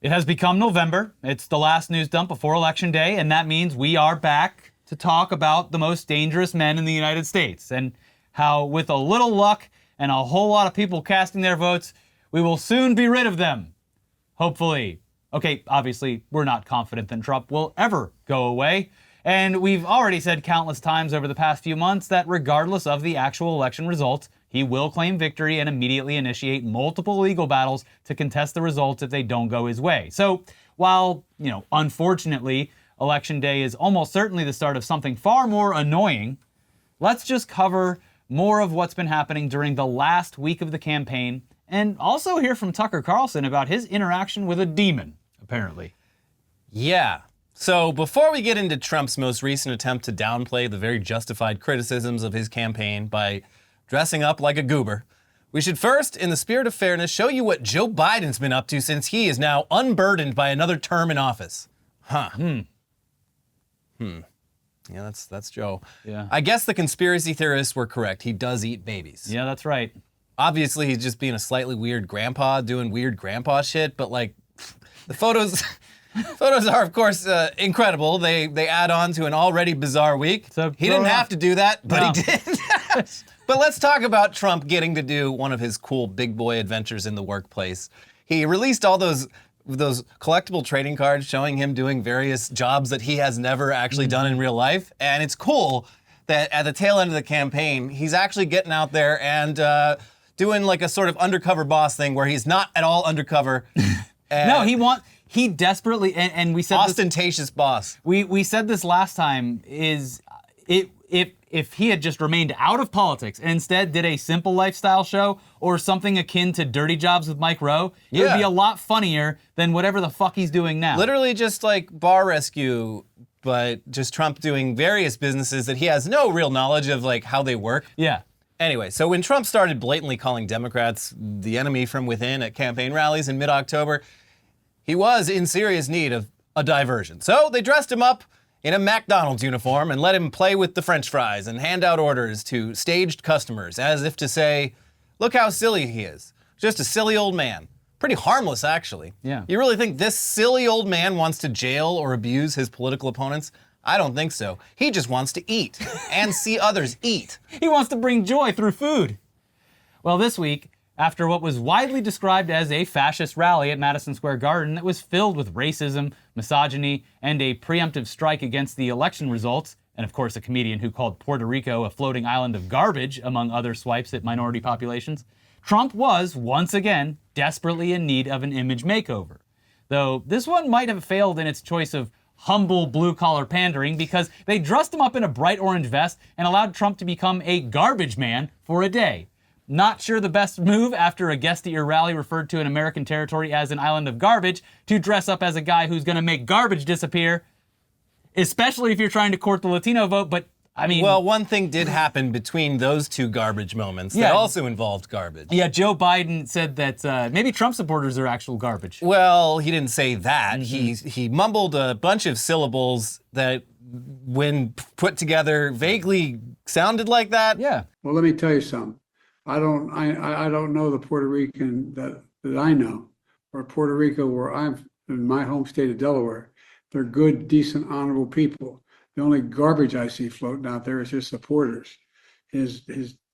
It has become November. It's the last news dump before Election Day, and that means we are back to talk about the most dangerous men in the United States and how, with a little luck and a whole lot of people casting their votes, we will soon be rid of them. Hopefully. Okay, obviously, we're not confident that Trump will ever go away. And we've already said countless times over the past few months that regardless of the actual election results, he will claim victory and immediately initiate multiple legal battles to contest the results if they don't go his way. So while, unfortunately, Election Day is almost certainly the start of something far more annoying, let's just cover more of what's been happening during the last week of the campaign and also hear from Tucker Carlson about his interaction with a demon, apparently. Yeah. So before we get into Trump's most recent attempt to downplay the very justified criticisms of his campaign by dressing up like a goober, we should first, in the spirit of fairness, show you what Joe Biden's been up to since he is now unburdened by another term in office. Yeah, that's Joe. Yeah. I guess the conspiracy theorists were correct. He does eat babies. Yeah, that's right. Obviously, he's just being a slightly weird grandpa doing weird grandpa shit, but the photos... Photos are, of course, incredible. They add on to an already bizarre week. So he didn't have to do that, but No. he did. But let's talk about Trump getting to do one of his cool big boy adventures in the workplace. He released all those collectible trading cards showing him doing various jobs that he has never actually done in real life. And it's cool that at the tail end of the campaign, he's actually getting out there and doing like a sort of undercover boss thing where he's not at all undercover. No, he desperately, and we said ostentatious boss. We said this last time, if he had just remained out of politics and instead did a simple lifestyle show or something akin to Dirty Jobs with Mike Rowe, it would be a lot funnier than whatever the fuck he's doing now. Literally just like Bar Rescue, but just Trump doing various businesses that he has no real knowledge of like how they work. Yeah. Anyway, so when Trump started blatantly calling Democrats the enemy from within at campaign rallies in mid-October, he was in serious need of a diversion. So they dressed him up in a McDonald's uniform and let him play with the French fries and hand out orders to staged customers as if to say, look how silly he is. Just a silly old man. Pretty harmless, actually. Yeah. You really think this silly old man wants to jail or abuse his political opponents? I don't think so. He just wants to eat and see others eat. He wants to bring joy through food. Well, this week, after what was widely described as a fascist rally at Madison Square Garden that was filled with racism, misogyny, and a preemptive strike against the election results, and of course a comedian who called Puerto Rico a floating island of garbage, among other swipes at minority populations, Trump was, once again, desperately in need of an image makeover. Though this one might have failed in its choice of humble blue-collar pandering because they dressed him up in a bright orange vest and allowed Trump to become a garbage man for a day. Not sure the best move after a guest at your rally referred to an American territory as an island of garbage to dress up as a guy who's going to make garbage disappear, especially if you're trying to court the Latino vote, but I mean... Well, one thing did happen between those two garbage moments that also involved garbage. Yeah, Joe Biden said that maybe Trump supporters are actual garbage. Well, he didn't say that. He mumbled a bunch of syllables that, when put together, vaguely sounded like that. Yeah. Well, let me tell you something. I don't know the Puerto Rican that I know, or Puerto Rico where I'm in my home state of Delaware. They're good, decent, honorable people. The only garbage I see floating out there is his supporters. His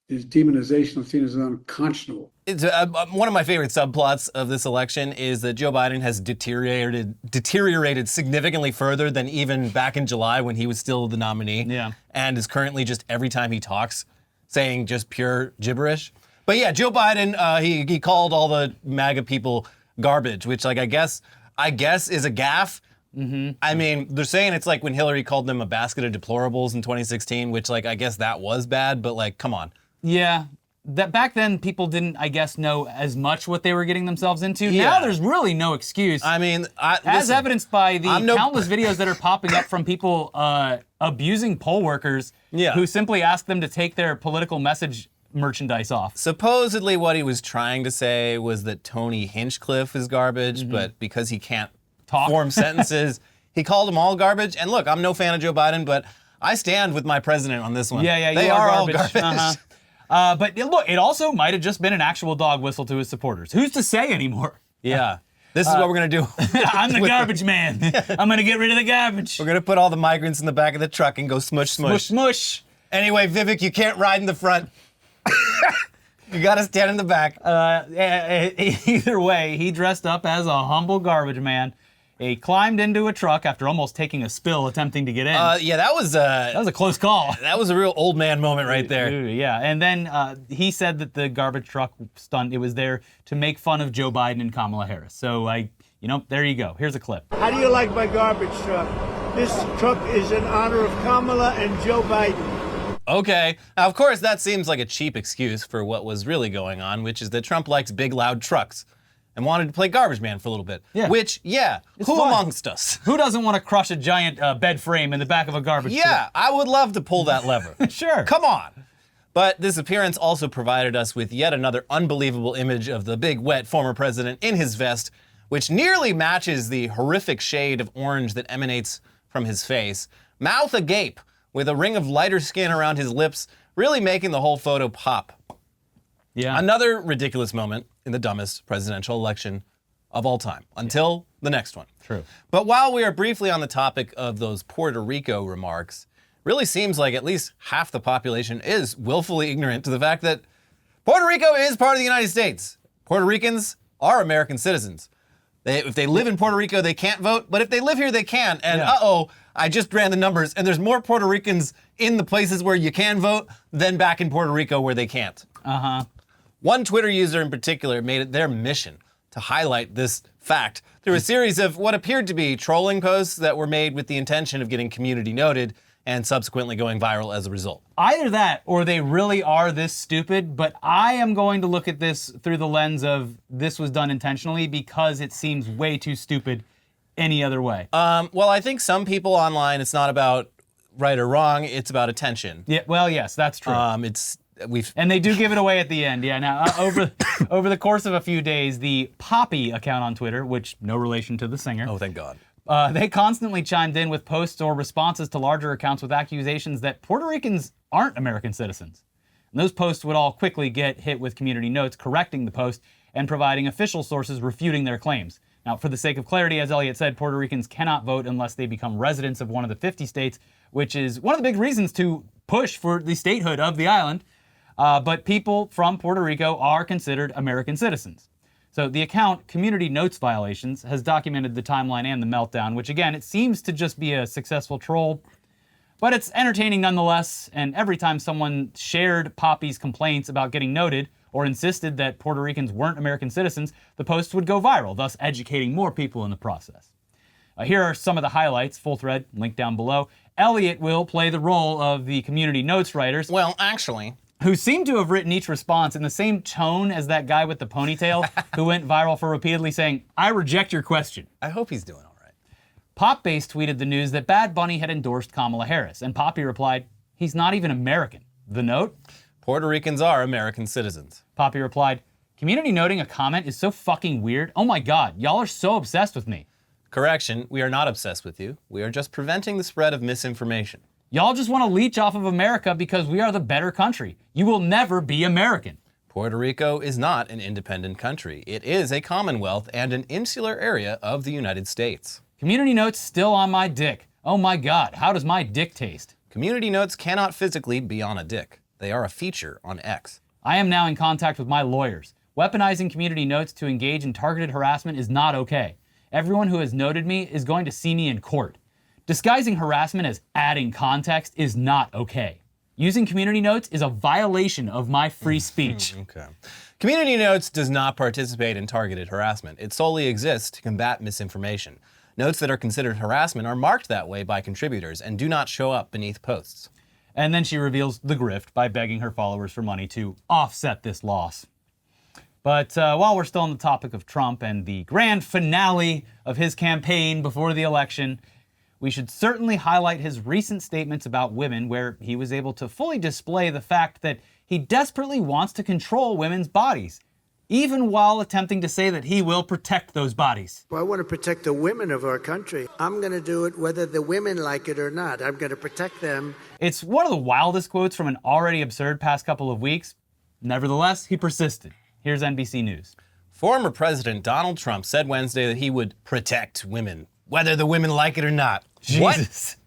demonization of is unconscionable. It's one of my favorite subplots of this election is that Joe Biden has deteriorated significantly further than even back in July when he was still the nominee. Yeah. And is currently just every time he talks saying just pure gibberish. But yeah, Joe Biden, he called all the MAGA people garbage, which I guess is a gaffe. Mm-hmm. I mean, they're saying it's like when Hillary called them a basket of deplorables in 2016, which I guess that was bad, but come on. Yeah. That back then people didn't, I guess, know as much what they were getting themselves into. Yeah. Now there's really no excuse. I mean, as evidenced by the countless videos that are popping up from people abusing poll workers who simply ask them to take their political message merchandise off. Supposedly what he was trying to say was that Tony Hinchcliffe is garbage, but because he can't form sentences, he called them all garbage. And look, I'm no fan of Joe Biden, but I stand with my president on this one. Yeah, they are all garbage. But look, it also might have just been an actual dog whistle to his supporters. Who's to say anymore? Yeah. This is what we're going to do. I'm the garbage man. I'm going to get rid of the garbage. We're going to put all the migrants in the back of the truck and go smush, smush. Smush, smush. Anyway, Vivek, you can't ride in the front. You got to stand in the back. Either way, he dressed up as a humble garbage man. He climbed into a truck after almost taking a spill attempting to get in. Yeah, that was a close call. That was a real old man moment right there. Yeah, and then he said that the garbage truck stunt, it was there to make fun of Joe Biden and Kamala Harris. So, there you go. Here's a clip. How do you like my garbage truck? This truck is in honor of Kamala and Joe Biden. Okay. Now, of course, that seems like a cheap excuse for what was really going on, which is that Trump likes big, loud trucks and wanted to play garbage man for a little bit. Yeah. Which, who fun. amongst us? Who doesn't want to crush a giant bed frame in the back of a garbage truck? Yeah, I would love to pull that lever. Sure. Come on. But this appearance also provided us with yet another unbelievable image of the big, wet former president in his vest, which nearly matches the horrific shade of orange that emanates from his face, mouth agape, with a ring of lighter skin around his lips, really making the whole photo pop. Yeah. Another ridiculous moment in the dumbest presidential election of all time, until the next one. True. But while we are briefly on the topic of those Puerto Rico remarks, really seems like at least half the population is willfully ignorant to the fact that Puerto Rico is part of the United States. Puerto Ricans are American citizens. If they live in Puerto Rico, they can't vote, but if they live here, they can. And I just ran the numbers, and there's more Puerto Ricans in the places where you can vote than back in Puerto Rico where they can't. Uh-huh. One Twitter user in particular made it their mission to highlight this fact through a series of what appeared to be trolling posts that were made with the intention of getting community noted and subsequently going viral as a result. Either that or they really are this stupid, but I am going to look at this through the lens of this was done intentionally because it seems way too stupid any other way. Well, I think some people online, it's not about right or wrong, it's about attention. Yeah, well, yes, that's true. And they do give it away at the end. Yeah. Now, over the course of a few days, the Poppy account on Twitter, which no relation to the singer. Oh, thank God. They constantly chimed in with posts or responses to larger accounts with accusations that Puerto Ricans aren't American citizens. And those posts would all quickly get hit with community notes correcting the post and providing official sources refuting their claims. Now, for the sake of clarity, as Elliot said, Puerto Ricans cannot vote unless they become residents of one of the 50 states, which is one of the big reasons to push for the statehood of the island. But people from Puerto Rico are considered American citizens. So the account, Community Notes Violations, has documented the timeline and the meltdown, which again, it seems to just be a successful troll, but it's entertaining nonetheless. And every time someone shared Poppy's complaints about getting noted or insisted that Puerto Ricans weren't American citizens, the posts would go viral, thus educating more people in the process. Here are some of the highlights, full thread, link down below. Elliot will play the role of the community notes writers. Well, actually, who seem to have written each response in the same tone as that guy with the ponytail who went viral for repeatedly saying, "I reject your question." I hope he's doing all right. Popbase tweeted the news that Bad Bunny had endorsed Kamala Harris, and Poppy replied, "He's not even American." The note? Puerto Ricans are American citizens. Poppy replied, "Community noting a comment is so fucking weird. Oh my God, y'all are so obsessed with me." Correction, we are not obsessed with you. We are just preventing the spread of misinformation. Y'all just want to leech off of America because we are the better country. You will never be American. Puerto Rico is not an independent country. It is a commonwealth and an insular area of the United States. Community notes still on my dick. Oh my God, how does my dick taste? Community notes cannot physically be on a dick. They are a feature on X. I am now in contact with my lawyers. Weaponizing community notes to engage in targeted harassment is not okay. Everyone who has noted me is going to see me in court. Disguising harassment as adding context is not okay. Using community notes is a violation of my free speech. Okay. Community notes does not participate in targeted harassment. It solely exists to combat misinformation. Notes that are considered harassment are marked that way by contributors and do not show up beneath posts. And then she reveals the grift by begging her followers for money to offset this loss. But while we're still on the topic of Trump and the grand finale of his campaign before the election, we should certainly highlight his recent statements about women, where he was able to fully display the fact that he desperately wants to control women's bodies, even while attempting to say that he will protect those bodies. Well, I want to protect the women of our country. I'm going to do it whether the women like it or not. I'm going to protect them. It's one of the wildest quotes from an already absurd past couple of weeks. Nevertheless, he persisted. Here's NBC News. Former President Donald Trump said Wednesday that he would protect women, whether the women like it or not. Jesus.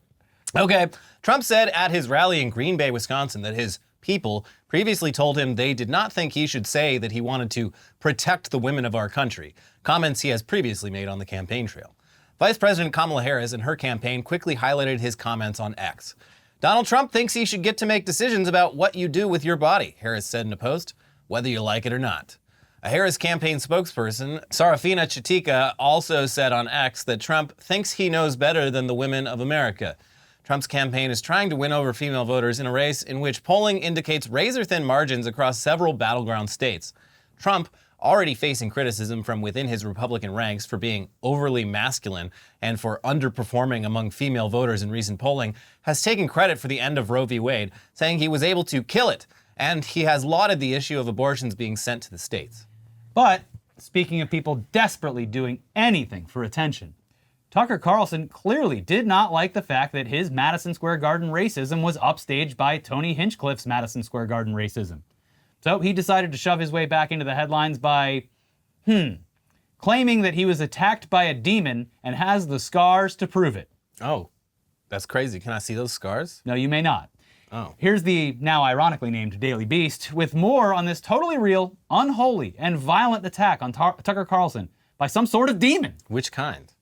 What? Okay. Trump said at his rally in Green Bay, Wisconsin, that his people previously told him they did not think he should say that he wanted to protect the women of our country, comments he has previously made on the campaign trail. Vice President Kamala Harris and her campaign quickly highlighted his comments on X. Donald Trump thinks he should get to make decisions about what you do with your body, Harris said in a post, whether you like it or not. A Harris campaign spokesperson, Sarafina Chitika, also said on X that Trump thinks he knows better than the women of America. Trump's campaign is trying to win over female voters in a race in which polling indicates razor-thin margins across several battleground states. Trump, already facing criticism from within his Republican ranks for being overly masculine and for underperforming among female voters in recent polling, has taken credit for the end of Roe v. Wade, saying he was able to kill it, and he has lauded the issue of abortions being sent to the states. But, speaking of people desperately doing anything for attention, Tucker Carlson clearly did not like the fact that his Madison Square Garden racism was upstaged by Tony Hinchcliffe's Madison Square Garden racism. So he decided to shove his way back into the headlines by, claiming that he was attacked by a demon and has the scars to prove it. Oh, that's crazy. Can I see those scars? No, you may not. Oh. Here's the now ironically named Daily Beast with more on this totally real, unholy, and violent attack on Tucker Carlson by some sort of demon. Which kind?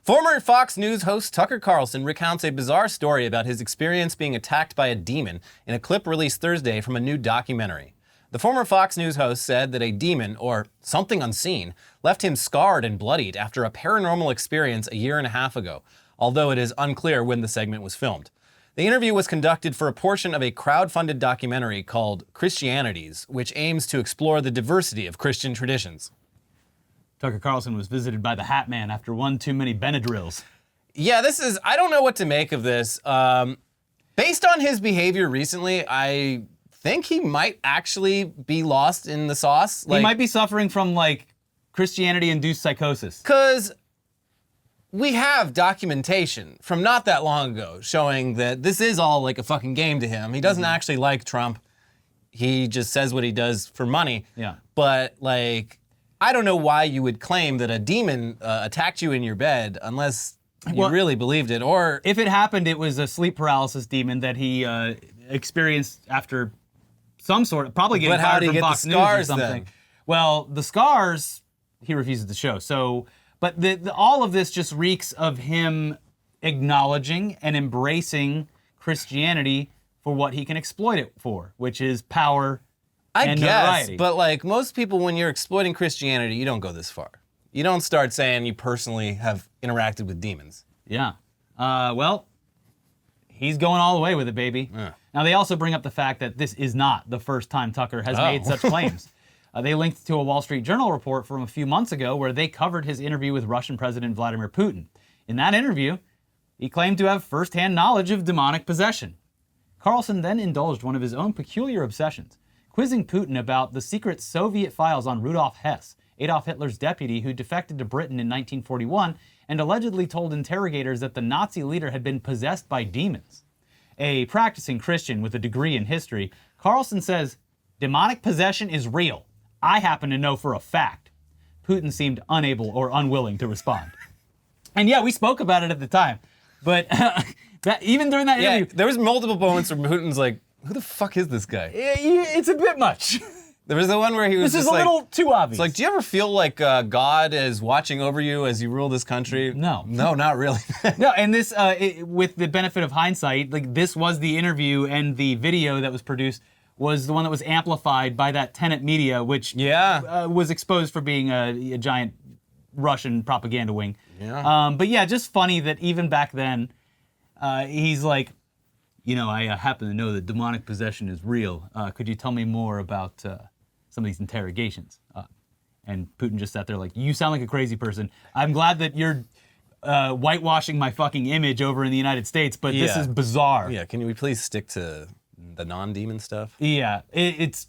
Former Fox News host Tucker Carlson recounts a bizarre story about his experience being attacked by a demon in a clip released Thursday from a new documentary. The former Fox News host said that a demon, or something unseen, left him scarred and bloodied after a paranormal experience a year and a half ago, although it is unclear when the segment was filmed. The interview was conducted for a portion of a crowd-funded documentary called Christianities, which aims to explore the diversity of Christian traditions. Tucker Carlson was visited by the Hat Man after one too many Benadryls. Yeah, I don't know what to make of this. Based on his behavior recently, I think he might actually be lost in the sauce. He might be suffering from, Christianity-induced psychosis. Because we have documentation from not that long ago showing that this is all like a fucking game to him. He doesn't actually like Trump. He just says what he does for money. Yeah. But, I don't know why you would claim that a demon attacked you in your bed unless you really believed it, or... If it happened, it was a sleep paralysis demon that he experienced after some sort of, probably getting fired from Fox News or something. Then? Well, the scars, he refuses to show. So, but all of this just reeks of him acknowledging and embracing Christianity for what he can exploit it for, which is power and notoriety. But most people, when you're exploiting Christianity, you don't go this far. You don't start saying you personally have interacted with demons. Yeah. Well, he's going all the way with it, baby. Yeah. Now, they also bring up the fact that this is not the first time Tucker has made such claims. They linked to a Wall Street Journal report from a few months ago where they covered his interview with Russian President Vladimir Putin. In that interview, he claimed to have firsthand knowledge of demonic possession. Carlson then indulged one of his own peculiar obsessions, quizzing Putin about the secret Soviet files on Rudolf Hess, Adolf Hitler's deputy who defected to Britain in 1941 and allegedly told interrogators that the Nazi leader had been possessed by demons. A practicing Christian with a degree in history, Carlson says, "Demonic possession is real. I happen to know for a fact." Putin seemed unable or unwilling to respond. And yeah, we spoke about it at the time, but even during that interview... there was multiple moments where Putin's like, who the fuck is this guy? It's a bit much. There was the one where he was This just is a little too obvious. It's like, do you ever feel like God is watching over you as you rule this country? No. No, not really. No, and this, with the benefit of hindsight, this was the interview, and the video that was produced was the one that was amplified by that Tenet Media, which was exposed for being a giant Russian propaganda wing. Yeah. But yeah, just funny that even back then, he's like, I happen to know that demonic possession is real. Could you tell me more about some of these interrogations? And Putin just sat there like, you sound like a crazy person. I'm glad that you're whitewashing my fucking image over in the United States, but this is bizarre. Yeah, can we please stick to the non-demon stuff? Yeah, it's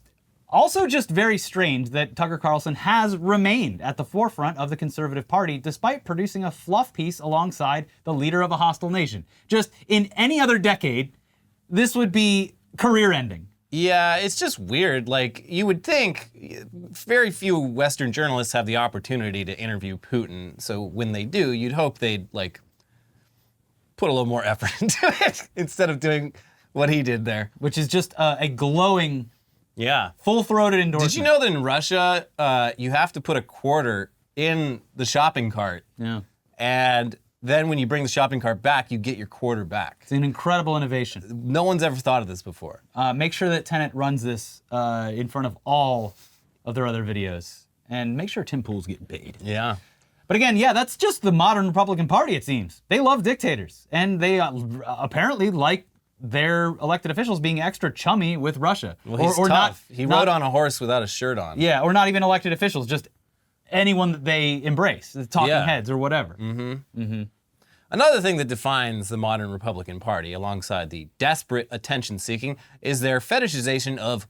also just very strange that Tucker Carlson has remained at the forefront of the Conservative Party despite producing a fluff piece alongside the leader of a hostile nation. Just in any other decade, this would be career-ending. Yeah, it's just weird. Like, you would think very few Western journalists have the opportunity to interview Putin. So when they do, you'd hope they'd, like, put a little more effort into it instead of doing what he did there. Which is just a glowing, Yeah. full-throated endorsement. Did you know that in Russia, you have to put a quarter in the shopping cart? Yeah. And then when you bring the shopping cart back, you get your quarter back. It's an incredible innovation. No one's ever thought of this before. Make sure that Tenet runs this in front of all of their other videos. And make sure Tim Pool's getting paid. Yeah. But again, yeah, that's just the modern Republican Party, it seems. They love dictators. And they apparently like their elected officials being extra chummy with Russia. Well, he's tough. He rode on a horse without a shirt on. Yeah, or not even elected officials, just anyone that they embrace, the talking Yeah. heads or whatever. Another thing that defines the modern Republican Party, alongside the desperate attention-seeking, is their fetishization of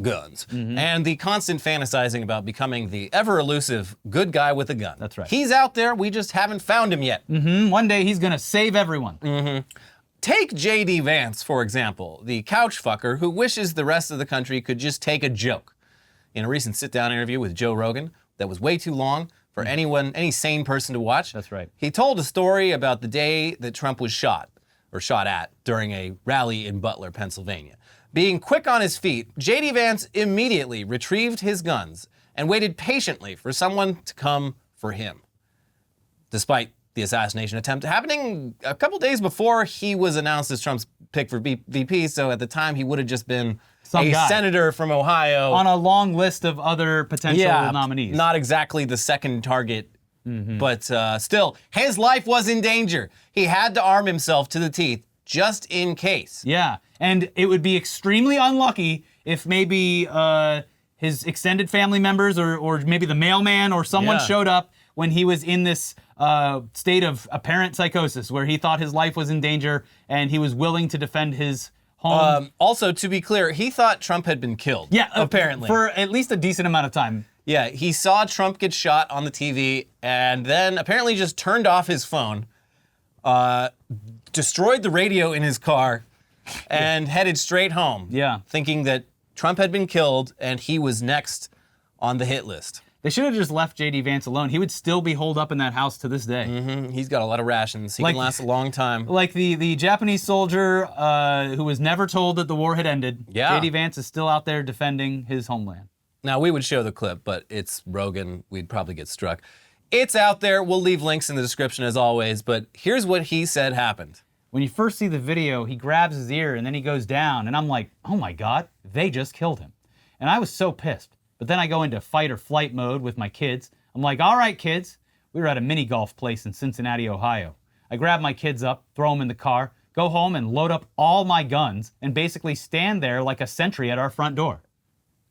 guns and the constant fantasizing about becoming the ever-elusive good guy with a gun. That's right. He's out there, we just haven't found him yet. One day he's gonna save everyone. Take J.D. Vance, for example, the couch fucker who wishes the rest of the country could just take a joke. In a recent sit-down interview with Joe Rogan that was way too long for any sane person to watch. That's right. He told a story about the day that Trump was shot at during a rally in Butler, Pennsylvania. Being quick on his feet, J.D. Vance immediately retrieved his guns and waited patiently for someone to come for him. Despite the assassination attempt happening a couple days before he was announced as Trump's pick for VP, so at the time he would have just been Some a guy senator from Ohio. on a long list of other potential nominees. Not exactly the second target, but still, his life was in danger. He had to arm himself to the teeth just in case. Yeah, and it would be extremely unlucky if maybe his extended family members or maybe the mailman or someone Yeah. showed up when he was in this state of apparent psychosis where he thought his life was in danger and he was willing to defend his home. Also, to be clear, he thought Trump had been killed. Yeah, apparently. for at least a decent amount of time. Yeah, he saw Trump get shot on the TV and then apparently just turned off his phone, destroyed the radio in his car, and headed straight home. Yeah. Thinking that Trump had been killed and he was next on the hit list. They should have just left J.D. Vance alone. He would still be holed up in that house to this day. He's got a lot of rations. He Like- can last a long time. Like the Japanese soldier who was never told that the war had ended. Yeah. J.D. Vance is still out there defending his homeland. Now, we would show the clip, but it's Rogan. We'd probably get struck. It's out there. We'll leave links in the description as always, but here's what he said happened. When you first see the video, he grabs his ear and then he goes down, and I'm like, oh my God, they just killed him. And I was so pissed. But then I go into fight or flight mode with my kids. I'm like, all right, kids. We were at a mini golf place in Cincinnati, Ohio. I grab my kids up, throw them in the car, go home and load up all my guns, and basically stand there like a sentry at our front door.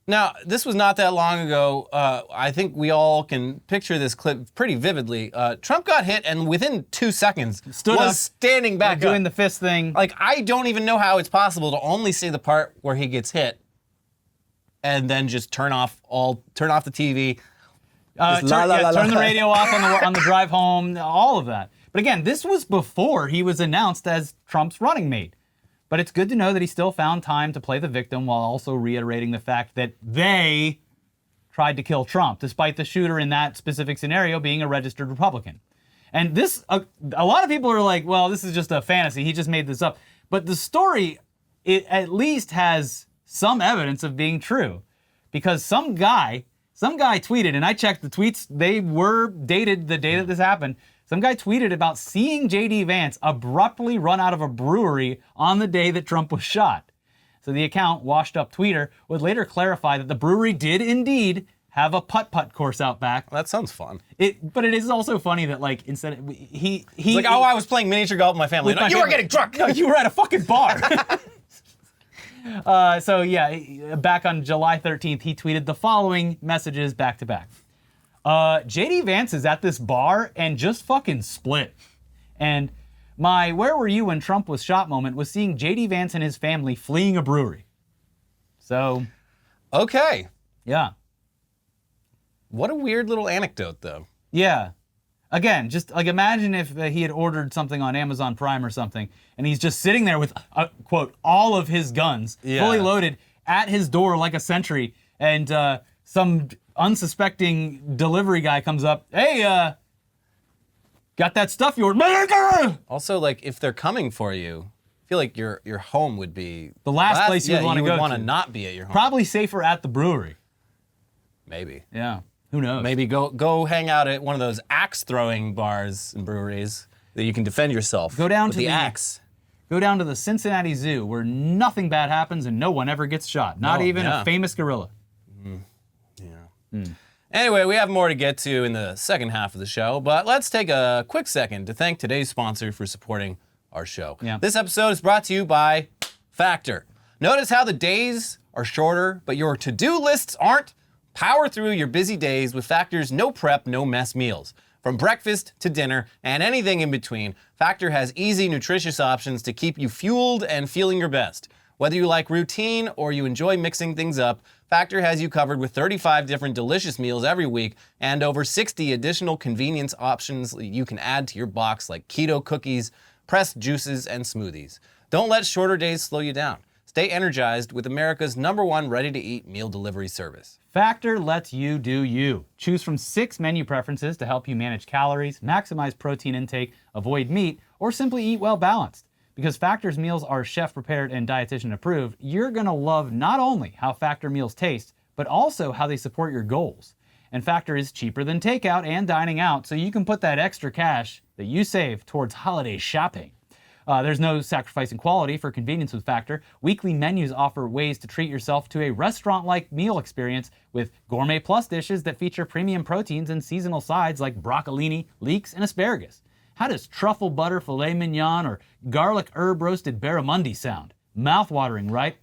Now, this was not that long ago. I think we all can picture this clip pretty vividly. Trump got hit and within 2 seconds Stood was up, standing back doing up. the fist thing. Like, I don't even know how it's possible to only see the part where he gets hit and then just turn off the TV. Turn the radio off on the drive home, all of that. But again, this was before he was announced as Trump's running mate. But it's good to know that he still found time to play the victim while also reiterating the fact that they tried to kill Trump, despite the shooter in that specific scenario being a registered Republican. And this, a lot of people are like, well, this is just a fantasy. He just made this up. But the story, it at least has some evidence of being true. Because some guy tweeted, and I checked the tweets, they were dated the day that this happened. Some guy tweeted about seeing J.D. Vance abruptly run out of a brewery on the day that Trump was shot. So the account, Washed Up Tweeter, would later clarify that the brewery did indeed have a putt-putt course out back. That sounds fun. But it is also funny that, like, instead of, he It's like, oh, I was playing miniature golf with my family. with No, my you were family. getting drunk. No, you were at a fucking bar. So yeah, back on July 13th, he tweeted the following messages back to back. JD Vance is at this bar and just fucking split. And my where were you when Trump was shot moment was seeing JD Vance and his family fleeing a brewery. So, Okay. yeah. What a weird little anecdote, though. Yeah. Again, just like imagine if he had ordered something on Amazon Prime or something, and he's just sitting there with, quote, all of his guns Yeah. fully loaded, at his door like a sentry, and some unsuspecting delivery guy comes up, hey, got that stuff you ordered? Also, like, if they're coming for you, I feel like your home would be The last place you would want to go want to to. not be at your home. Probably safer at the brewery. Maybe. Yeah, who knows? Maybe go hang out at one of those axe throwing bars and breweries that you can defend yourself. Go down with to the axe. Go down to the Cincinnati Zoo where nothing bad happens and no one ever gets shot. Not even a famous gorilla. Anyway, we have more to get to in the second half of the show, but let's take a quick second to thank today's sponsor for supporting our show. Yeah. This episode is brought to you by Factor. Notice how the days are shorter, but your to-do lists aren't? Power through your busy days with Factor's no prep, no mess meals. From breakfast to dinner and anything in between, Factor has easy, nutritious options to keep you fueled and feeling your best. Whether you like routine or you enjoy mixing things up, Factor has you covered with 35 different delicious meals every week and over 60 additional convenience options you can add to your box, like keto cookies, pressed juices, and smoothies. Don't let shorter days slow you down. Stay energized with America's #1 ready-to-eat meal delivery service. Factor lets you do you. Choose from 6 menu preferences to help you manage calories, maximize protein intake, avoid meat, or simply eat well balanced. Because Factor's meals are chef prepared and dietitian approved, you're gonna love not only how Factor meals taste, but also how they support your goals. And Factor is cheaper than takeout and dining out, so you can put that extra cash that you save towards holiday shopping. There's no sacrificing quality for convenience with Factor. Weekly menus offer ways to treat yourself to a restaurant-like meal experience with Gourmet Plus dishes that feature premium proteins and seasonal sides like broccolini, leeks, and asparagus. How does truffle butter filet mignon or garlic herb roasted barramundi sound? Mouth-watering, right?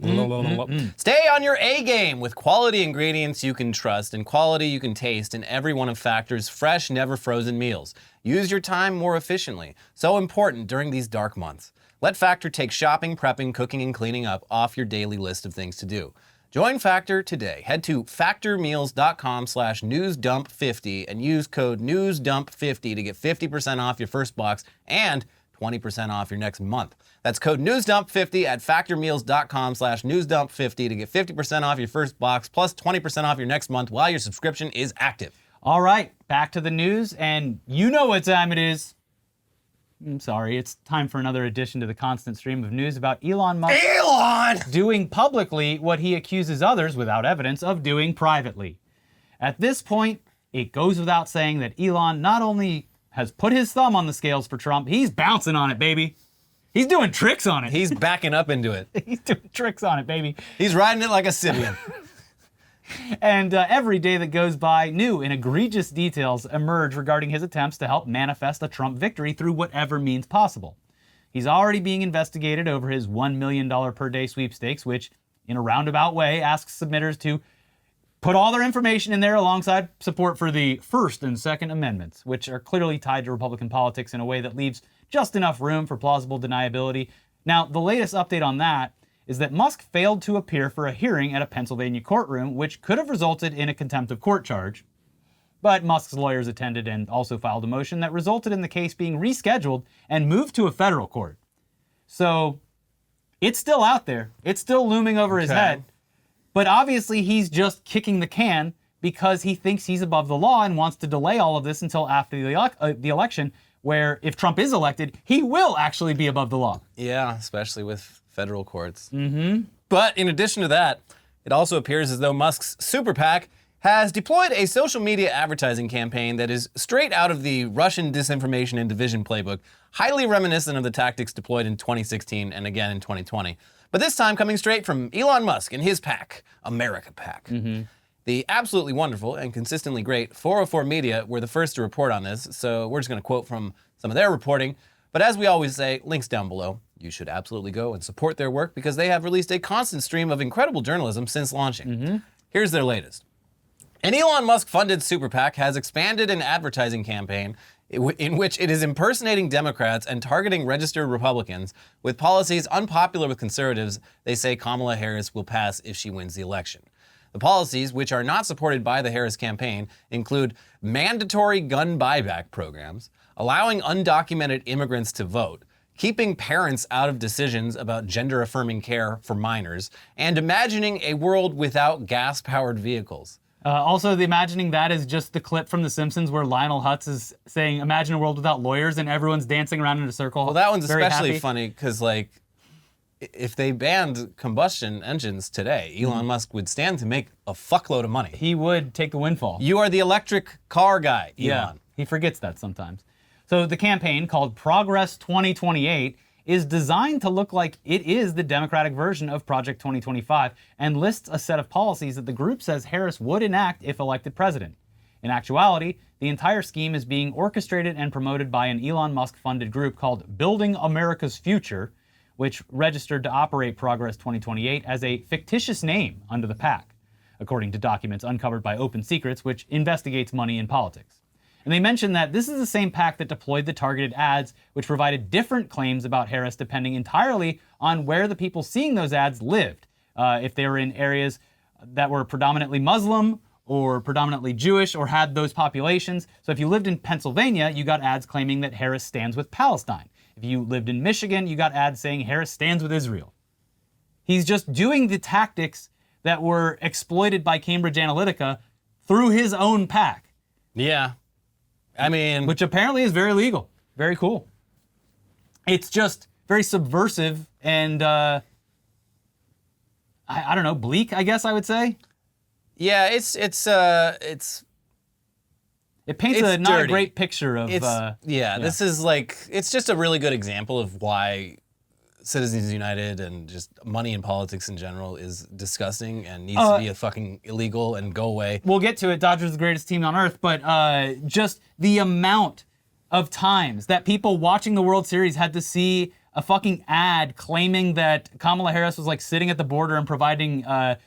Stay on your A game with quality ingredients you can trust and quality you can taste in every one of Factor's fresh, never frozen meals. Use your time more efficiently. So important during these dark months. Let Factor take shopping, prepping, cooking, and cleaning up off your daily list of things to do. Join Factor today. Head to factormeals.com/newsdump50 and use code newsdump50 to get 50% off your first box and 20% off your next month. That's code newsdump50 at factormeals.com/newsdump50 to get 50% off your first box plus 20% off your next month while your subscription is active. All right, back to the news, and you know what time it is. I'm sorry, it's time for another addition to the constant stream of news about Elon Musk doing publicly what he accuses others, without evidence, of doing privately. At this point, it goes without saying that Elon not only has put his thumb on the scales for Trump, he's bouncing on it, baby. He's doing tricks on it. He's backing up into it. He's doing tricks on it, baby. He's riding it like a Sibian. And every day that goes by, new and egregious details emerge regarding his attempts to help manifest a Trump victory through whatever means possible. He's already being investigated over his $1 million per day sweepstakes, which, in a roundabout way, asks submitters to put all their information in there alongside support for the First and Second Amendments, which are clearly tied to Republican politics in a way that leaves just enough room for plausible deniability. Now, the latest update on that is that Musk failed to appear for a hearing at a Pennsylvania courtroom, which could have resulted in a contempt of court charge. But Musk's lawyers attended and also filed a motion that resulted in the case being rescheduled and moved to a federal court. So it's still out there. It's still looming over his head. But obviously he's just kicking the can because he thinks he's above the law and wants to delay all of this until after the election, where if Trump is elected, he will actually be above the law. Yeah, especially with federal courts. But in addition to that, it also appears as though Musk's Super PAC has deployed a social media advertising campaign that is straight out of the Russian disinformation and division playbook, highly reminiscent of the tactics deployed in 2016 and again in 2020. But this time coming straight from Elon Musk and his PAC, America PAC. The absolutely wonderful and consistently great 404 Media were the first to report on this, so we're just going to quote from some of their reporting. But as we always say, links down below. You should absolutely go and support their work because they have released a constant stream of incredible journalism since launching. Here's their latest. An Elon Musk-funded Super PAC has expanded an advertising campaign in which it is impersonating Democrats and targeting registered Republicans with policies unpopular with conservatives they say Kamala Harris will pass if she wins the election. The policies, which are not supported by the Harris campaign, include mandatory gun buyback programs, allowing undocumented immigrants to vote, keeping parents out of decisions about gender-affirming care for minors, and imagining a world without gas-powered vehicles. Also, the imagining that is just the clip from The Simpsons where Lionel Hutz is saying, imagine a world without lawyers, and everyone's dancing around in a circle. Well, that one's very especially happy. funny because, like, if they banned combustion engines today, Elon Musk would stand to make a fuckload of money. He would take the windfall. You are the electric car guy, Elon. Yeah, he forgets that sometimes. So the campaign, called Progress 2028, is designed to look like it is the Democratic version of Project 2025 and lists a set of policies that the group says Harris would enact if elected president. In actuality, the entire scheme is being orchestrated and promoted by an Elon Musk-funded group called Building America's Future, which registered to operate Progress 2028 as a fictitious name under the PAC, according to documents uncovered by Open Secrets, which investigates money in politics. And they mentioned that this is the same PAC that deployed the targeted ads, which provided different claims about Harris depending entirely on where the people seeing those ads lived. If they were in areas that were predominantly Muslim or predominantly Jewish or had those populations. So if you lived in Pennsylvania, you got ads claiming that Harris stands with Palestine. If you lived in Michigan, you got ads saying Harris stands with Israel. He's just doing the tactics that were exploited by Cambridge Analytica through his own PAC. Yeah. I mean... Which apparently is very legal. Very cool. It's just very subversive and, I don't know, bleak, I guess I would say. Yeah, it paints It's a not a dirty. great picture of, this is like, it's just a really good example of why Citizens United and just money in politics in general is disgusting and needs to be a fucking illegal and go away. we'll get to it. Dodgers the greatest team on earth, but just the amount of times that people watching the World Series had to see a fucking ad claiming that Kamala Harris was like sitting at the border and providing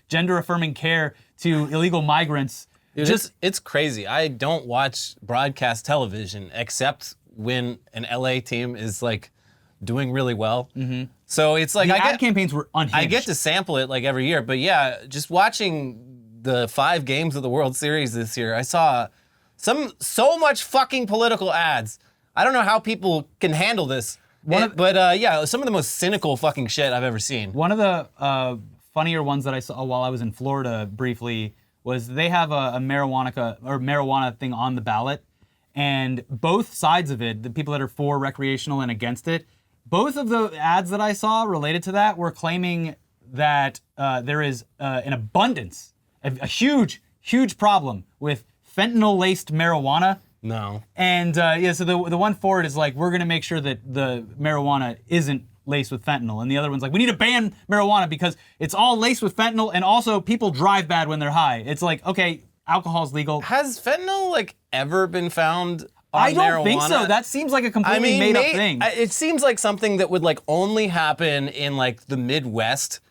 gender-affirming care to illegal migrants. Dude, it's crazy. I don't watch broadcast television except when an LA team is like doing really well. Mm-hmm. So it's like The ad campaigns were unhinged. I get to sample it like every year, but yeah, just watching the 5 games of the World Series this year, I saw so much fucking political ads. I don't know how people can handle this. Yeah, some of the most cynical fucking shit I've ever seen. One of the funnier ones that I saw while I was in Florida briefly was they have a marijuana thing on the ballot, and both sides of it, the people that are for recreational and against it, both of the ads that I saw related to that were claiming that there is an abundance, a huge problem with fentanyl-laced marijuana. No. And so the one for it is like, we're going to make sure that the marijuana isn't laced with fentanyl. And the other one's like, we need to ban marijuana because it's all laced with fentanyl, and also people drive bad when they're high. It's like, okay, alcohol's legal. Has fentanyl like ever been found on I don't marijuana? think so. That seems like a completely made up thing. It seems like something that would like only happen in like the Midwest,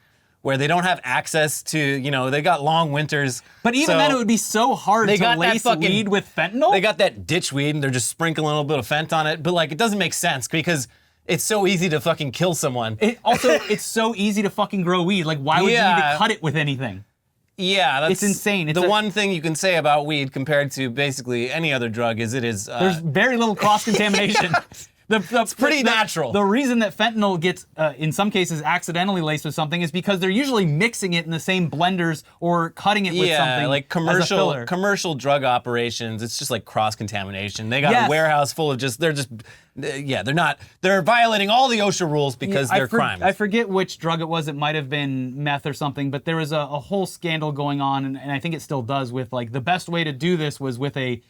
where they don't have access to, they got long winters. But even then, it would be so hard They to got that lace fucking- weed with fentanyl. They got that ditch weed and they're just sprinkling a little bit of fent on it, but like it doesn't make sense because it's so easy to fucking kill someone. It's so easy to fucking grow weed. Like, why would you need to Yeah. cut it with anything? Yeah, that's It's insane. The one thing you can say about weed compared to basically any other drug is it is There's very little cross-contamination. It's pretty natural. The reason that fentanyl gets, in some cases, accidentally laced with something is because they're usually mixing it in the same blenders or cutting it with something. like as a filler. commercial drug operations. It's just like cross contamination. They got Yes. a warehouse full of they're violating all the OSHA rules because they're crimes. I forget which drug it was. It might have been meth or something, but there was a whole scandal going on, and I think it still does, with like the best way to do this was with a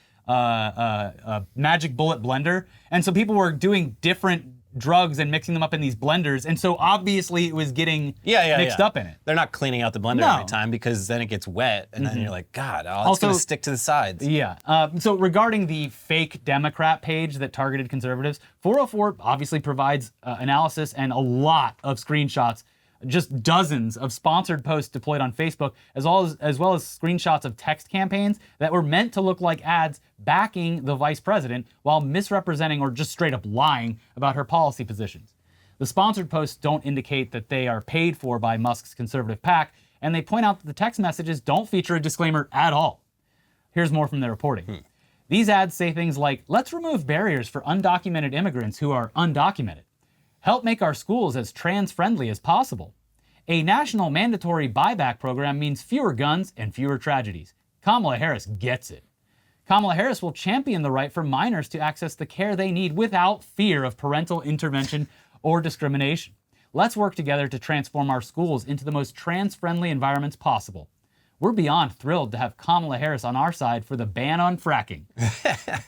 magic bullet blender. And so people were doing different drugs and mixing them up in these blenders, and so obviously it was getting mixed up in it. They're not cleaning out the blender No. every time because then it gets wet, and then you're like, God, it's Also- gonna stick to the sides. Yeah. So regarding the fake Democrat page that targeted conservatives, 404 obviously provides analysis and a lot of screenshots, just dozens of sponsored posts deployed on Facebook, as well as screenshots of text campaigns that were meant to look like ads backing the vice president while misrepresenting or just straight up lying about her policy positions. The sponsored posts don't indicate that they are paid for by Musk's conservative PAC, and they point out that the text messages don't feature a disclaimer at all. Here's more from their reporting. These ads say things like, let's remove barriers for undocumented immigrants who are undocumented. Help make our schools as trans-friendly as possible. A national mandatory buyback program means fewer guns and fewer tragedies. Kamala Harris gets it. Kamala Harris will champion the right for minors to access the care they need without fear of parental intervention or discrimination. Let's work together to transform our schools into the most trans-friendly environments possible. We're beyond thrilled to have Kamala Harris on our side for the ban on fracking.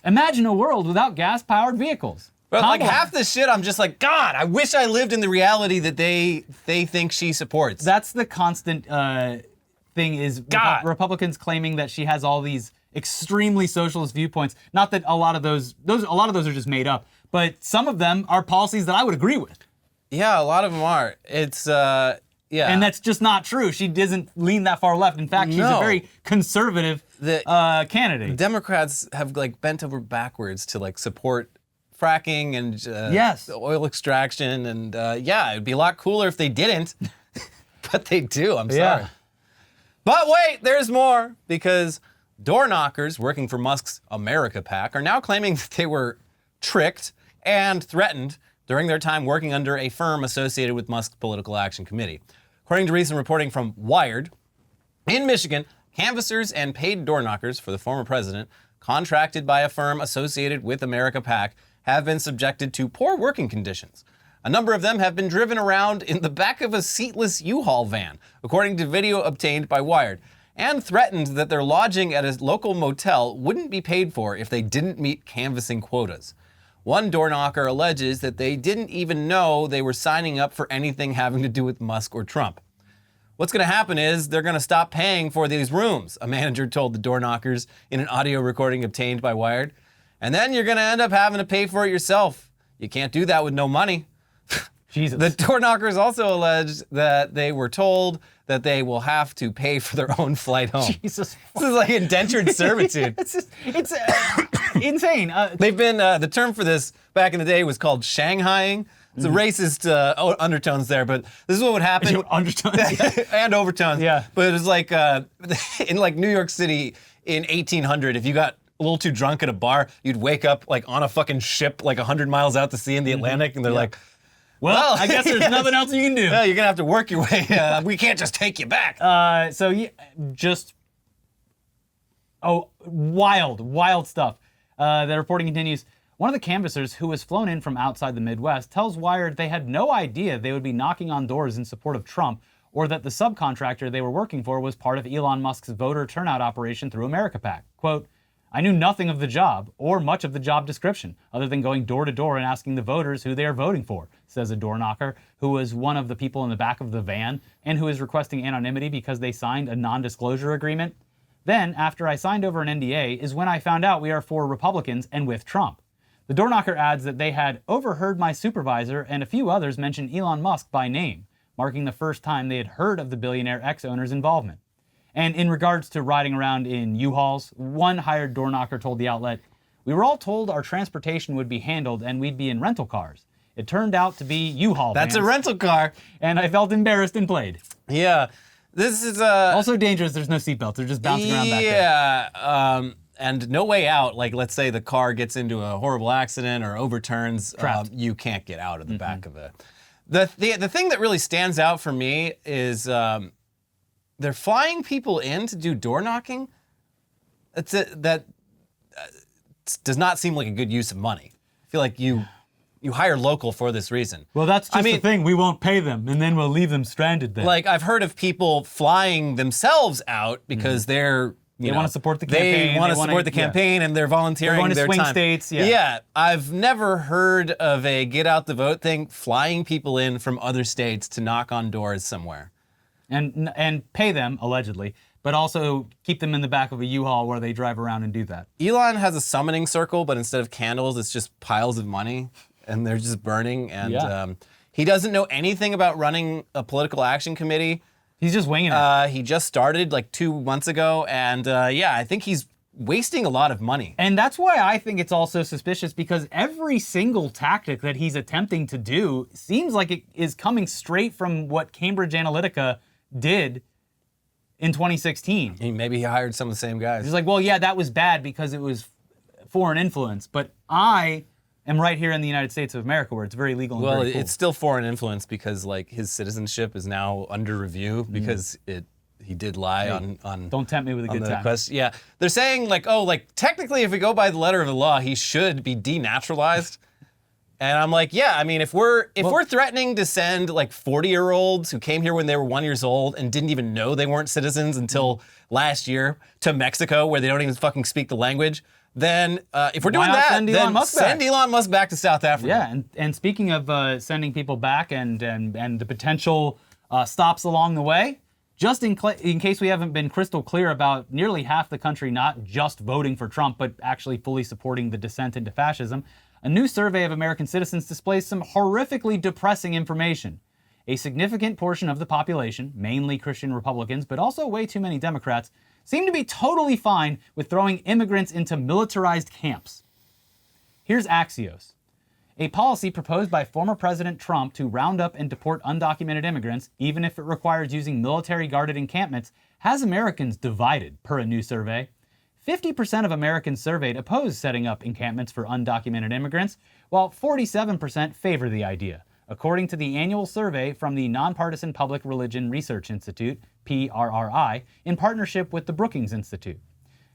Imagine a world without gas-powered vehicles. But like half the shit, I'm just like, God, I wish I lived in the reality that they think she supports. That's the constant thing is Republicans claiming that she has all these extremely socialist viewpoints. Not that a lot of those are just made up, but some of them are policies that I would agree with. Yeah, a lot of them are. It's yeah. And that's just not true. She doesn't lean that far left. In fact, she's a very conservative candidate. Democrats have like bent over backwards to like support fracking and oil extraction, and yeah, it'd be a lot cooler if they didn't, but they do. I'm sorry. But wait, there's more, because door knockers working for Musk's America PAC are now claiming that they were tricked and threatened during their time working under a firm associated with Musk's Political Action Committee. According to recent reporting from Wired, in Michigan, canvassers and paid door knockers for the former president, contracted by a firm associated with America PAC, have been subjected to poor working conditions. A number of them have been driven around in the back of a seatless U-Haul van, according to video obtained by Wired, and threatened that their lodging at a local motel wouldn't be paid for if they didn't meet canvassing quotas. One door knocker alleges that they didn't even know they were signing up for anything having to do with Musk or Trump. What's going to happen is they're going to stop paying for these rooms, a manager told the door knockers in an audio recording obtained by Wired. And then you're going to end up having to pay for it yourself. You can't do that with no money. Jesus. The door knockers also alleged that they were told that they will have to pay for their own flight home. Jesus. This is like indentured servitude. It's insane. They've been, the term for this back in the day was called Shanghaiing. It's a racist undertones there, but this is what would happen. Undertones. And overtones. Yeah. But it was like, in like New York City in 1800, if you got a little too drunk at a bar, you'd wake up like on a fucking ship like 100 miles out to sea in the Atlantic, and they're like, well, I guess there's nothing else you can do. Yeah, you're gonna have to work your way. We can't just take you back. Wild stuff. The reporting continues. One of the canvassers who was flown in from outside the Midwest tells Wired they had no idea they would be knocking on doors in support of Trump, or that the subcontractor they were working for was part of Elon Musk's voter turnout operation through America PAC. Quote, I knew nothing of the job, or much of the job description, other than going door to door and asking the voters who they are voting for, says a door knocker, who was one of the people in the back of the van, and who is requesting anonymity because they signed a non-disclosure agreement. Then, after I signed over an NDA, is when I found out we are for Republicans and with Trump. The door knocker adds that they had overheard my supervisor and a few others mention Elon Musk by name, marking the first time they had heard of the billionaire ex-owner's involvement. And in regards to riding around in U-Hauls, one hired door knocker told the outlet, we were all told our transportation would be handled and we'd be in rental cars. It turned out to be U-Haul vans. That's a rental car. And I felt embarrassed and played. Yeah. This is also dangerous. There's no seatbelts. They're just bouncing around back there. Yeah. And no way out. Like, let's say the car gets into a horrible accident or overturns. You can't get out of the back of it. The thing that really stands out for me is they're flying people in to do door knocking. That does not seem like a good use of money. I feel like you hire local for this reason. Well, that's just the thing. We won't pay them, and then we'll leave them stranded there. Like, I've heard of people flying themselves out because they want to support the campaign. They want to support the campaign, and they're volunteering going to their swing time. states. Yeah, I've never heard of a get out the vote thing, flying people in from other states to knock on doors somewhere. And pay them, allegedly, but also keep them in the back of a U-Haul where they drive around and do that. Elon has a summoning circle, but instead of candles, it's just piles of money, and they're just burning. And he doesn't know anything about running a political action committee. He's just winging it. He just started like 2 months ago, and I think he's wasting a lot of money. And that's why I think it's also suspicious, because every single tactic that he's attempting to do seems like it is coming straight from what Cambridge Analytica did in 2016. Maybe he hired some of the same guys. He's like, well, yeah, that was bad because it was foreign influence, but I And right here in the United States of America, where it's very legal and Well, very cool. it's still foreign influence because like his citizenship is now under review because he did lie on Don't tempt me with a on good the time. question. Yeah, they're saying like, oh, like technically, if we go by the letter of the law, he should be denaturalized. And I'm like, yeah, I mean, if we're threatening to send like 40-year-olds who came here when they were 1 year old and didn't even know they weren't citizens until last year to Mexico, where they don't even fucking speak the language, then if we're Why doing not that, send Elon then Musk back? send Elon Musk back to South Africa. Yeah, and speaking of sending people back and the potential stops along the way, just in case we haven't been crystal clear about nearly half the country not just voting for Trump, but actually fully supporting the descent into fascism, a new survey of American citizens displays some horrifically depressing information. A significant portion of the population, mainly Christian Republicans, but also way too many Democrats, seem to be totally fine with throwing immigrants into militarized camps. Here's Axios. A policy proposed by former President Trump to round up and deport undocumented immigrants, even if it requires using military-guarded encampments, has Americans divided, per a new survey. 50% of Americans surveyed oppose setting up encampments for undocumented immigrants, while 47% favor the idea, according to the annual survey from the Nonpartisan Public Religion Research Institute, PRRI, in partnership with the Brookings Institute.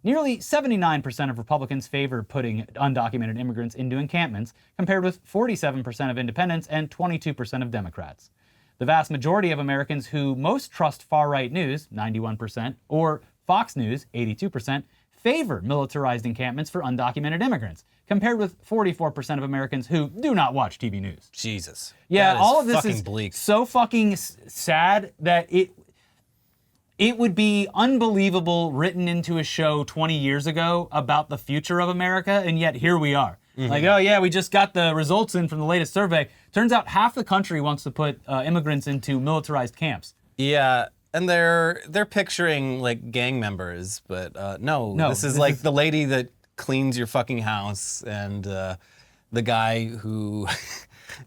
Nearly 79% of Republicans favor putting undocumented immigrants into encampments, compared with 47% of independents and 22% of Democrats. The vast majority of Americans who most trust far-right news, 91%, or Fox News, 82%, favor militarized encampments for undocumented immigrants, compared with 44% of Americans who do not watch TV news. Jesus. Yeah, That is all of this fucking is bleak. so fucking sad that it would be unbelievable written into a show 20 years ago about the future of America, and yet here we are. Like, oh yeah, we just got the results in from the latest survey. Turns out half the country wants to put immigrants into militarized camps. Yeah, and they're picturing like gang members, but no, this is like the lady that cleans your fucking house and the guy who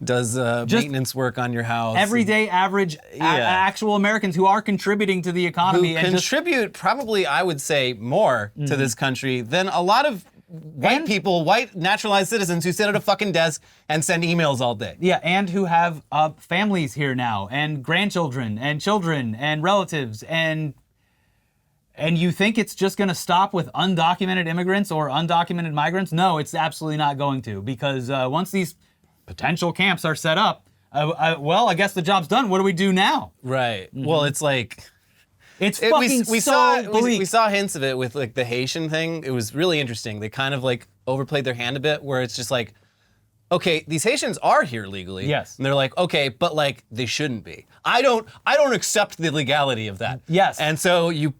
does maintenance work on your house. Everyday average actual Americans who are contributing to the economy who and contribute probably, I would say, more to this country than a lot of white naturalized citizens who sit at a fucking desk and send emails all day. Yeah, and who have families here now, and grandchildren, and children, and relatives, and you think it's just going to stop with undocumented immigrants or undocumented migrants? No, it's absolutely not going to, because once these potential camps are set up, well, I guess the job's done. What do we do now? Right. Well, it's like... It's fucking bleak. We saw hints of it with like the Haitian thing. It was really interesting. They kind of like overplayed their hand a bit, where it's just like, okay, these Haitians are here legally. Yes. And they're like, okay, but like they shouldn't be. I don't accept the legality of that. Yes. And so you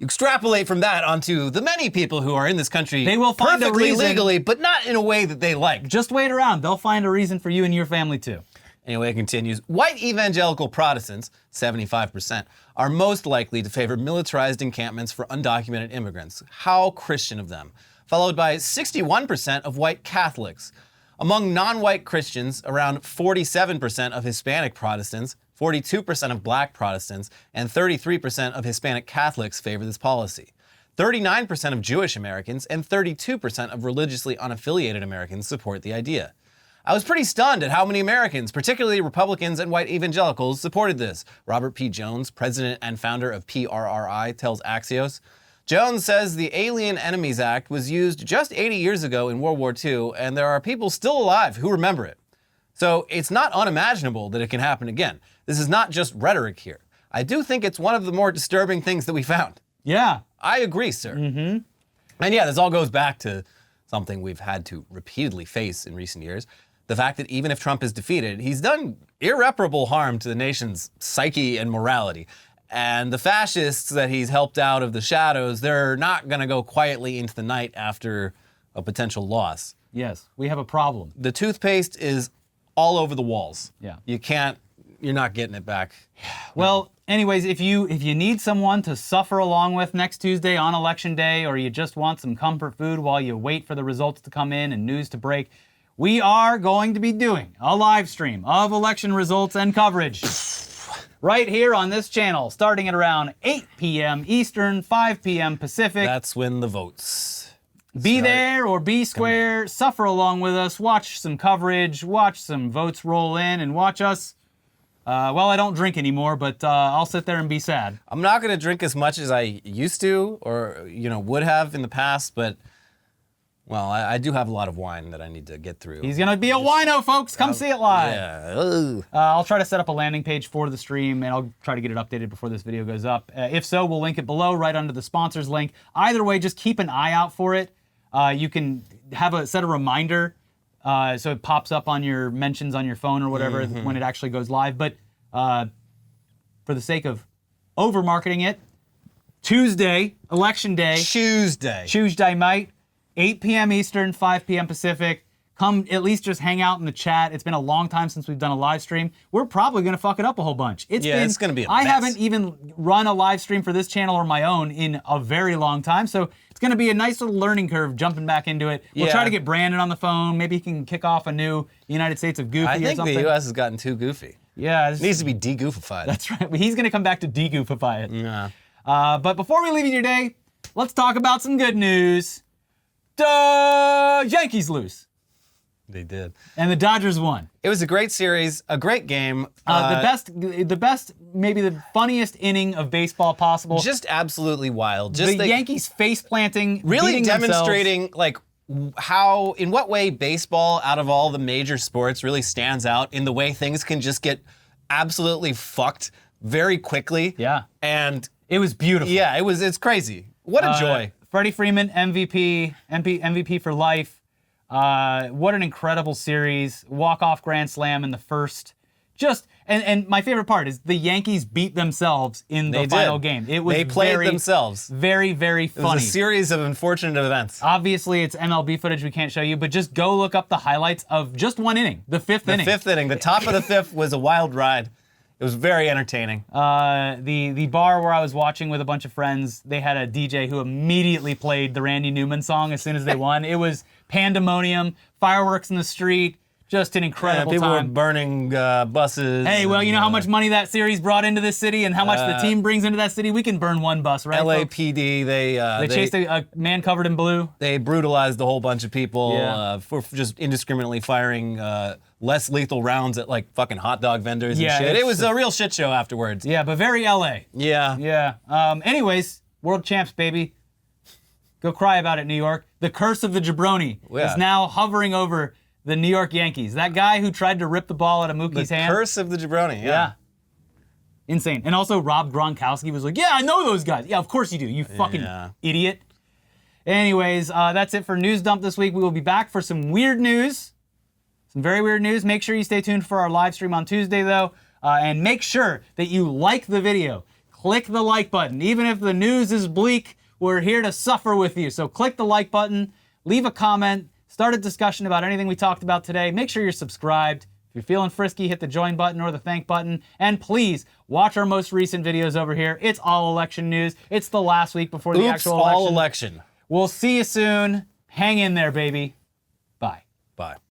extrapolate from that onto the many people who are in this country. They will find a perfectly reason. legally, but not in a way that they like. Just wait around. They'll find a reason for you and your family too. Anyway, it continues. White evangelical Protestants, 75%, are most likely to favor militarized encampments for undocumented immigrants. How Christian of them. Followed by 61% of white Catholics. Among non-white Christians, around 47% of Hispanic Protestants, 42% of black Protestants, and 33% of Hispanic Catholics favor this policy. 39% of Jewish Americans and 32% of religiously unaffiliated Americans support the idea. I was pretty stunned at how many Americans, particularly Republicans and white evangelicals, supported this. Robert P. Jones, president and founder of PRRI, tells Axios. Jones says the Alien Enemies Act was used just 80 years ago in World War II, and there are people still alive who remember it. So it's not unimaginable that it can happen again. This is not just rhetoric here. I do think it's one of the more disturbing things that we found. Yeah. I agree, sir. Mm-hmm. And yeah, this all goes back to something we've had to repeatedly face in recent years. The fact that even if Trump is defeated, he's done irreparable harm to the nation's psyche and morality. And the fascists that he's helped out of the shadows, they're not going to go quietly into the night after a potential loss. Yes, we have a problem. The toothpaste is all over the walls. Yeah. You're not getting it back. Well, anyways, if you need someone to suffer along with next Tuesday on Election Day, or you just want some comfort food while you wait for the results to come in and news to break, we are going to be doing a live stream of election results and coverage right here on this channel, starting at around 8 p.m. Eastern, 5 p.m. Pacific. That's when the votes Be there or be square, suffer along with us, watch some coverage, watch some votes roll in, and watch us. Well, I don't drink anymore, but I'll sit there and be sad. I'm not going to drink as much as I used to or, would have in the past, but, well, I do have a lot of wine that I need to get through. He's going to be a wino, folks. Come see it live. Yeah. Ugh. I'll try to set up a landing page for the stream, and I'll try to get it updated before this video goes up. If so, we'll link it below right under the sponsors link. Either way, just keep an eye out for it. You can set a reminder so it pops up on your mentions on your phone or whatever when it actually goes live. But for the sake of over-marketing it, Tuesday, Election Day. Tuesday, mate. 8 p.m. Eastern, 5 p.m. Pacific. Come at least just hang out in the chat. It's been a long time since we've done a live stream. We're probably going to fuck it up a whole bunch. It's going to be a I mess. haven't even run a live stream for this channel or my own in a very long time, so it's going to be a nice little learning curve jumping back into it. We'll try to get Brandon on the phone. Maybe he can kick off a new United States of Goofy or something. I think the U.S. has gotten too goofy. Yeah. It needs to be de-goofified. That's right. He's going to come back to de-goofify it. Yeah. But before we leave you today, let's talk about some good news. The Yankees lose. They did. And the Dodgers won. It was a great series, a great game. The best, maybe the funniest inning of baseball possible. Just absolutely wild. Just the Yankees face planting, really beating demonstrating in what way baseball out of all the major sports really stands out in the way things can just get absolutely fucked very quickly. Yeah. And it was beautiful. yeah, it's crazy. What a joy. Freddie Freeman, MVP for life. What an incredible series. Walk-off grand slam in the first. And my favorite part is the Yankees beat themselves in the final game. They played themselves. Very, very funny. It was a series of unfortunate events. Obviously, it's MLB footage we can't show you, but just go look up the highlights of just one inning, the fifth inning. The top of the fifth was a wild ride. It was very entertaining. The bar where I was watching with a bunch of friends, they had a DJ who immediately played the Randy Newman song as soon as they won. It was pandemonium, fireworks in the street, just an incredible people time. were burning buses. Hey, well, you know how much money that series brought into this city and how much the team brings into that city? We can burn one bus, right, folks? LAPD, They chased a man covered in blue. They brutalized a whole bunch of people Yeah. for just indiscriminately firing less lethal rounds at fucking hot dog vendors and Yeah, shit. it's- It was a real shit show afterwards. Yeah, but very LA. Yeah. Yeah. Anyways, world champs, baby. Go cry about it, New York. The curse of the jabroni Yeah. is now hovering over the New York Yankees. That guy who tried to rip the ball out of Mookie's The hand. curse of the jabroni. Yeah. Insane. And also Rob Gronkowski was like, yeah, I know those guys. Yeah, of course you do, you fucking idiot. Anyways, that's it for News Dump this week. We will be back for some weird news. Some very weird news. Make sure you stay tuned for our live stream on Tuesday, though. And make sure that you like the video. Click the like button. Even if the news is bleak, we're here to suffer with you. So click the like button, leave a comment, start a discussion about anything we talked about today. Make sure you're subscribed. If you're feeling frisky, hit the join button or the thank button. And please, watch our most recent videos over here. It's all election news. It's the last week before the actual election. All election. We'll see you soon. Hang in there, baby. Bye. Bye.